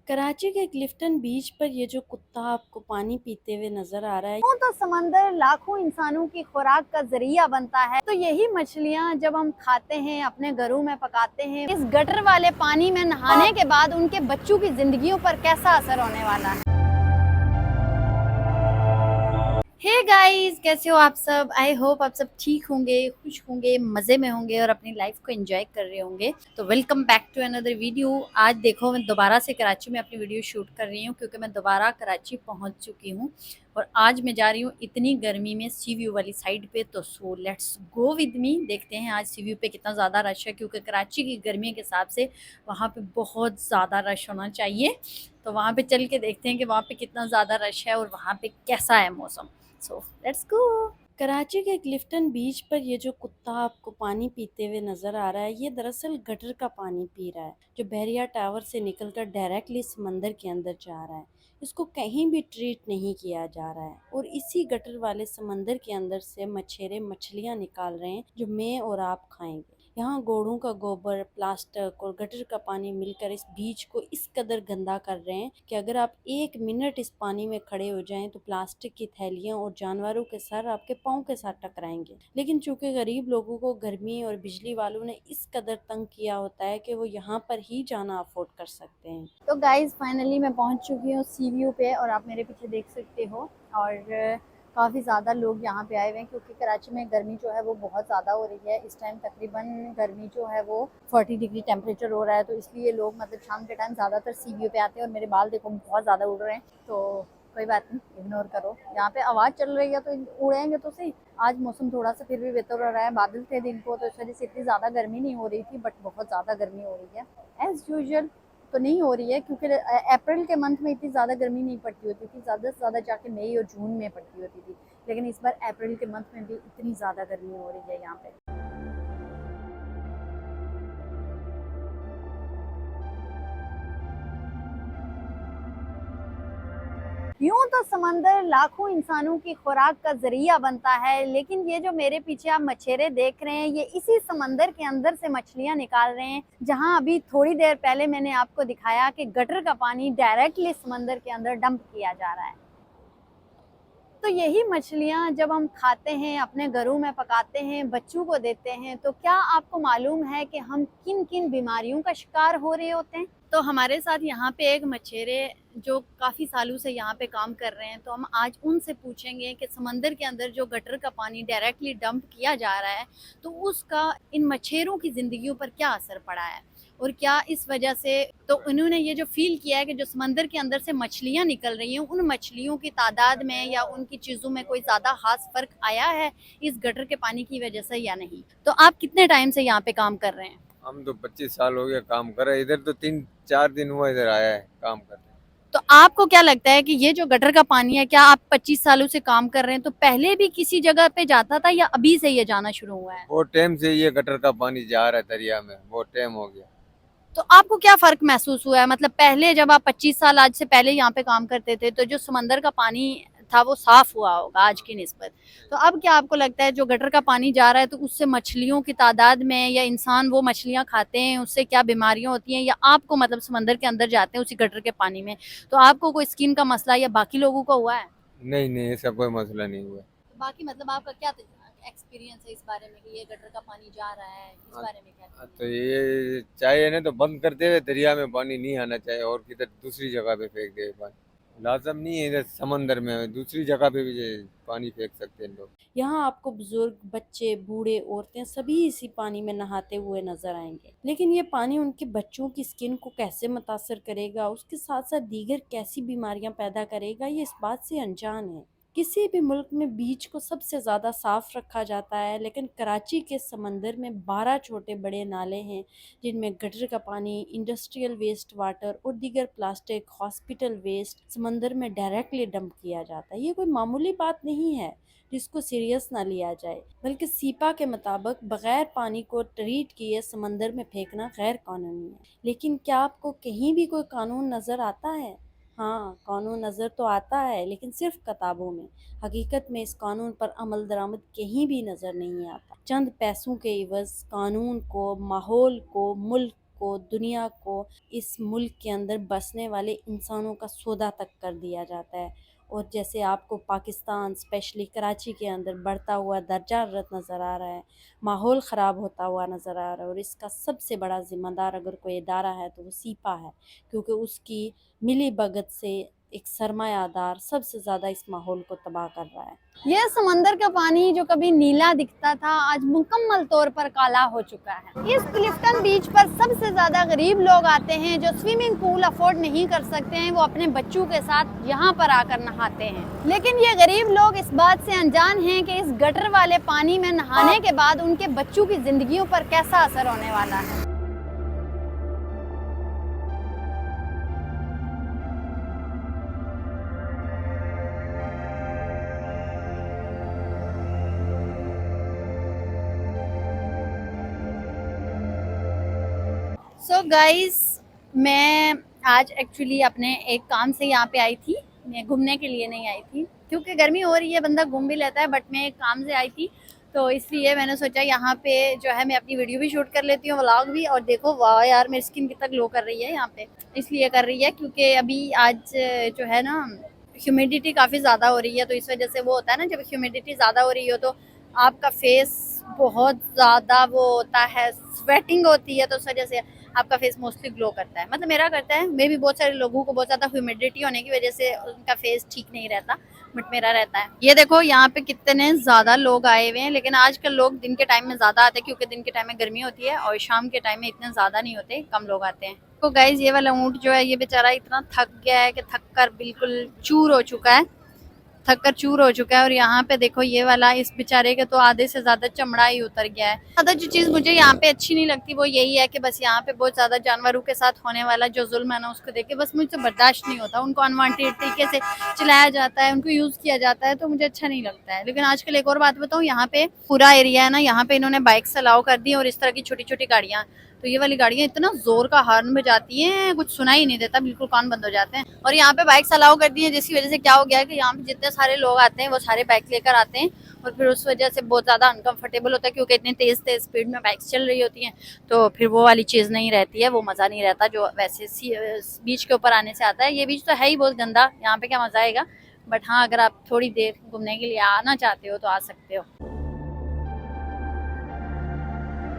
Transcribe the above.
कराची के क्लिफ्टन बीच पर ये जो कुत्ता आपको पानी पीते हुए नजर आ रहा है, यूं तो समंदर लाखों इंसानों की खुराक का जरिया बनता है, तो यही मछलियां जब हम खाते हैं, अपने घरों में पकाते हैं, इस गटर वाले पानी में नहाने के बाद उनके बच्चों की जिंदगियों पर कैसा असर होने वाला है। हे गाइस, कैसे हो आप सब। आई होप आप सब ठीक होंगे, खुश होंगे, मज़े में होंगे और अपनी लाइफ को एंजॉय कर रहे होंगे। तो welcome back to another video. आज देखो, मैं दोबारा से कराची में अपनी वीडियो शूट कर रही हूँ क्योंकि मैं दोबारा कराची पहुँच चुकी हूँ और आज मैं जा रही हूँ इतनी गर्मी में सी व्यू वाली साइड पे। तो so let's go with me, देखते हैं आज सी व्यू पे कितना ज़्यादा रश है, क्योंकि कराची की गर्मी के हिसाब से वहाँ पे बहुत ज़्यादा रश होना चाहिए। तो वहाँ पे चल के देखते हैं कि वहाँ पे कितना ज़्यादा रश है और वहाँ पे कैसा है मौसम। So let's go. कराची के क्लिफ्टन बीच पर ये जो कुत्ता आपको पानी पीते हुए नजर आ रहा है, ये दरअसल गटर का पानी पी रहा है जो बहरिया टावर से निकलकर डायरेक्टली समंदर के अंदर जा रहा है। इसको कहीं भी ट्रीट नहीं किया जा रहा है और इसी गटर वाले समंदर के अंदर से मछेरे मछलियां निकाल रहे हैं जो मैं और आप खाएंगे। यहाँ घोड़ों का गोबर, प्लास्टिक और गटर का पानी मिलकर इस बीच को इस कदर गंदा कर रहे हैं कि अगर आप एक मिनट इस पानी में खड़े हो जाएं तो प्लास्टिक की थैलियां और जानवरों के सर आपके पाँव के साथ टकराएंगे। लेकिन चूंकि गरीब लोगों को गर्मी और बिजली वालों ने इस कदर तंग किया होता है कि वो यहाँ पर ही जाना अफोर्ड कर सकते हैं। तो गाइज फाइनली मैं पहुंच चुकी हूँ सी व्यू पे और आप मेरे पीछे देख सकते हो। और काफ़ी ज़्यादा लोग यहाँ पे आए हुए हैं क्योंकि कराची में गर्मी जो है वो बहुत ज़्यादा हो रही है। इस टाइम तकरीबन गर्मी जो है वो 40 डिग्री टेम्परेचर हो रहा है, तो इसलिए लोग मतलब शाम के टाइम ज़्यादातर सी व्यू पे आते हैं। और मेरे बाल देखो बहुत ज़्यादा उड़ रहे हैं, तो कोई बात नहीं, इग्नोर करो। यहाँ पे आवाज़ चल रही है तो उड़ेंगे तो सही। आज मौसम थोड़ा सा फिर भी बेहतर हो रहा है, बादल थे दिन को, तो इस वजह से इतनी ज़्यादा गर्मी नहीं हो रही थी, बट बहुत ज़्यादा गर्मी हो रही है एज़ यूजल। तो नहीं हो रही है क्योंकि अप्रैल के मंथ में इतनी ज़्यादा गर्मी नहीं पड़ती होती थी, ज़्यादा से ज़्यादा जाके मई और जून में पड़ती होती थी। लेकिन इस बार अप्रैल के मंथ में भी इतनी ज़्यादा गर्मी हो रही है यहाँ पे। यूं तो समंदर लाखों इंसानों की खुराक का जरिया बनता है, लेकिन ये जो मेरे पीछे आप मछेरे देख रहे हैं, ये इसी समंदर के अंदर से मछलियां निकाल रहे हैं, जहां अभी थोड़ी देर पहले मैंने आपको दिखाया कि गटर का पानी डायरेक्टली समंदर के अंदर डंप किया जा रहा है। तो यही मछलियां जब हम खाते हैं, अपने घरों में पकाते हैं, बच्चों को देते हैं, तो क्या आपको मालूम है कि हम किन किन बीमारियों का शिकार हो रहे होते हैं। तो हमारे साथ यहाँ पे एक मछेरे जो काफ़ी सालों से यहाँ पे काम कर रहे हैं, तो हम आज उनसे पूछेंगे कि समंदर के अंदर जो गटर का पानी डायरेक्टली डंप किया जा रहा है, तो उसका इन मछेरों की ज़िंदगियों पर क्या असर पड़ा है और क्या इस वजह से, तो उन्होंने ये जो फील किया है कि जो समंदर के अंदर से मछलियां निकल रही हैं, उन मछलियों की तादाद में या उनकी चीज़ों में कोई ज़्यादा खास फर्क आया है इस गटर के पानी की वजह से या नहीं। तो आप कितने टाइम से यहाँ पे काम कर रहे हैं। हम तो 25 साल हो गया काम कर रहे हैं। इधर तो 3-4 दिन हुआ इधर आया है काम करने। तो आपको क्या लगता है कि ये जो गटर का पानी है, क्या आप 25 सालों से काम कर रहे हैं, तो पहले भी किसी जगह पे जाता था या अभी से ये जाना शुरू हुआ है। बहुत टाइम से ये गटर का पानी जा रहा है दरिया में, बहुत टाइम हो गया। तो आपको क्या फर्क महसूस हुआ है, मतलब पहले जब आप 25 साल आज से पहले यहाँ पे काम करते थे, तो जो समंदर का पानी था वो साफ हुआ होगा आज की निस्बत। तो अब क्या आपको लगता है जो गटर का पानी जा रहा है, तो उससे मछलियों की तादाद में या इंसान वो मछलियाँ खाते हैं उससे क्या बीमारियाँ होती हैं, या आपको मतलब समंदर के अंदर जाते हैं उसी गटर के पानी में, तो आपको कोई स्किन का मसला या बाकी लोगों को हुआ है। नहीं नहीं, ऐसा कोई मसला नहीं हुआ। बाकी मतलब आपका क्या एक्सपीरियंस है इस बारे में कि ये गटर का पानी जा रहा है, इस हाँ, बारे में क्या। तो ये चाहिए ना तो बंद कर दे, दरिया में पानी नहीं आना चाहिए और किधर दूसरी जगह पे फेंक दे पानी। लाजम नहीं है इधर समंदर में, दूसरी जगह पे भी ये पानी फेंक सकते हैं लोग। यहाँ आपको बुजुर्ग, बच्चे, बूढ़े, औरतें सभी इसी पानी में नहाते हुए नजर आएंगे। लेकिन ये पानी उनके बच्चों की स्किन को कैसे मुतासर करेगा, उसके साथ साथ दीगर कैसी बीमारियां पैदा करेगा, ये इस बात से अनजान है। किसी भी मुल्क में बीच को सबसे ज़्यादा साफ रखा जाता है, लेकिन कराची के समंदर में 12 छोटे बड़े नाले हैं जिनमें गटर का पानी, इंडस्ट्रियल वेस्ट वाटर और दीगर प्लास्टिक, हॉस्पिटल वेस्ट समंदर में डायरेक्टली डंप किया जाता है। ये कोई मामूली बात नहीं है जिसको सीरियस ना लिया जाए, बल्कि सीपा के मुताबिक बगैर पानी को ट्रीट किए समंदर में फेंकना गैर कानूनी है। लेकिन क्या आपको कहीं भी कोई कानून नज़र आता है? हाँ, कानून नज़र तो आता है, लेकिन सिर्फ किताबों में। हकीकत में इस कानून पर अमल दरामद कहीं भी नज़र नहीं आता। चंद पैसों के इवज़ कानून को, माहौल को, मुल्क को, दुनिया को, इस मुल्क के अंदर बसने वाले इंसानों का सौदा तक कर दिया जाता है। और जैसे आपको पाकिस्तान स्पेशली कराची के अंदर बढ़ता हुआ दर्जा हरारत नज़र आ रहा है, माहौल ख़राब होता हुआ नज़र आ रहा है, और इसका सबसे बड़ा ज़िम्मेदार अगर कोई इदारा है तो वो सीपा है, क्योंकि उसकी मिली भगत से एक सरमायादार सबसे ज़्यादा इस माहौल को तबाह कर रहा है। यह समंदर का पानी जो कभी नीला दिखता था आज मुकम्मल तौर पर काला हो चुका है। इस क्लिफ्टन बीच पर सबसे ज्यादा गरीब लोग आते हैं जो स्विमिंग पूल अफोर्ड नहीं कर सकते हैं, वो अपने बच्चों के साथ यहाँ पर आकर नहाते हैं। लेकिन ये गरीब लोग इस बात से अनजान हैं कि इस गटर वाले पानी में नहाने के बाद उनके बच्चों की जिंदगियों पर कैसा असर होने वाला है। सो गाइस, मैं आज एक्चुअली अपने एक काम से यहाँ पे आई थी, मैं घूमने के लिए नहीं आई थी, क्योंकि गर्मी हो रही है, बंदा घूम भी लेता है, बट मैं एक काम से आई थी, तो इसलिए मैंने सोचा यहाँ पे जो है मैं अपनी वीडियो भी शूट कर लेती हूँ, व्लॉग भी। और देखो वाह यार, मेरी स्किन कितना ग्लो कर रही है यहाँ पे, इसलिए कर रही है क्योंकि अभी आज जो है ना ह्यूमिडिटी काफ़ी ज़्यादा हो रही है, तो इस वजह से वो होता है ना, जब ह्यूमिडिटी ज़्यादा हो रही हो तो आपका फेस बहुत ज़्यादा वो होता है, स्वेटिंग होती है, तो उस वजह से आपका फेस मोस्टली ग्लो करता है, मतलब मेरा करता है। मे भी बहुत सारे लोगों को बहुत ज़्यादा ह्यूमिडिटी होने की वजह से उनका फेस ठीक नहीं रहता, बट मेरा रहता है। ये देखो यहाँ पे कितने ज़्यादा लोग आए हुए हैं, लेकिन आजकल लोग दिन के टाइम में ज़्यादा आते हैं क्योंकि दिन के टाइम में गर्मी होती है और शाम के टाइम में इतने ज़्यादा नहीं होते, कम लोग आते हैं। तो गाइज ये वाला ऊँट जो है ये बेचारा इतना थक गया है कि थक कर बिल्कुल चूर हो चुका है, और यहाँ पे देखो ये वाला, इस बेचारे के तो आधे से ज्यादा चमड़ा ही उतर गया है। ज्यादा जो चीज मुझे यहाँ पे अच्छी नहीं लगती वो यही है कि बस यहाँ पे बहुत ज्यादा जानवरों के साथ होने वाला जो जुल्म है ना, उसको देख के बस मुझसे बर्दाश्त नहीं होता। उनको अनवांटेड तरीके से चलाया जाता है, उनको यूज किया जाता है, तो मुझे अच्छा नहीं लगता है। लेकिन आजकल एक और बात बताऊँ, यहाँ पे पूरा एरिया है ना, यहाँ पे इन्होंने बाइक्स अलाउ कर दी और इस तरह की छोटी छोटी गाड़ियाँ, तो ये वाली गाड़ियाँ इतना जोर का हॉर्न बजाती हैं, कुछ सुना ही नहीं देता, बिल्कुल कान बंद हो जाते हैं। और यहाँ पे बाइक्स अलाउ कर दी है, जिसकी वजह से क्या हो गया है कि यहाँ पे जितने सारे लोग आते हैं वो सारे बाइक लेकर आते हैं, और फिर उस वजह से बहुत ज़्यादा अनकंफर्टेबल होता है क्योंकि इतनी तेज़ तेज़ स्पीड में बाइक्स चल रही होती हैं, तो फिर वो वाली चीज़ नहीं रहती है, वो मज़ा नहीं रहता जो वैसे बीच के ऊपर आने से आता है। ये बीच तो है ही बहुत गंदा, यहाँ पे क्या मज़ा आएगा, बट हाँ अगर आप थोड़ी देर घूमने के लिए आना चाहते हो तो आ सकते हो।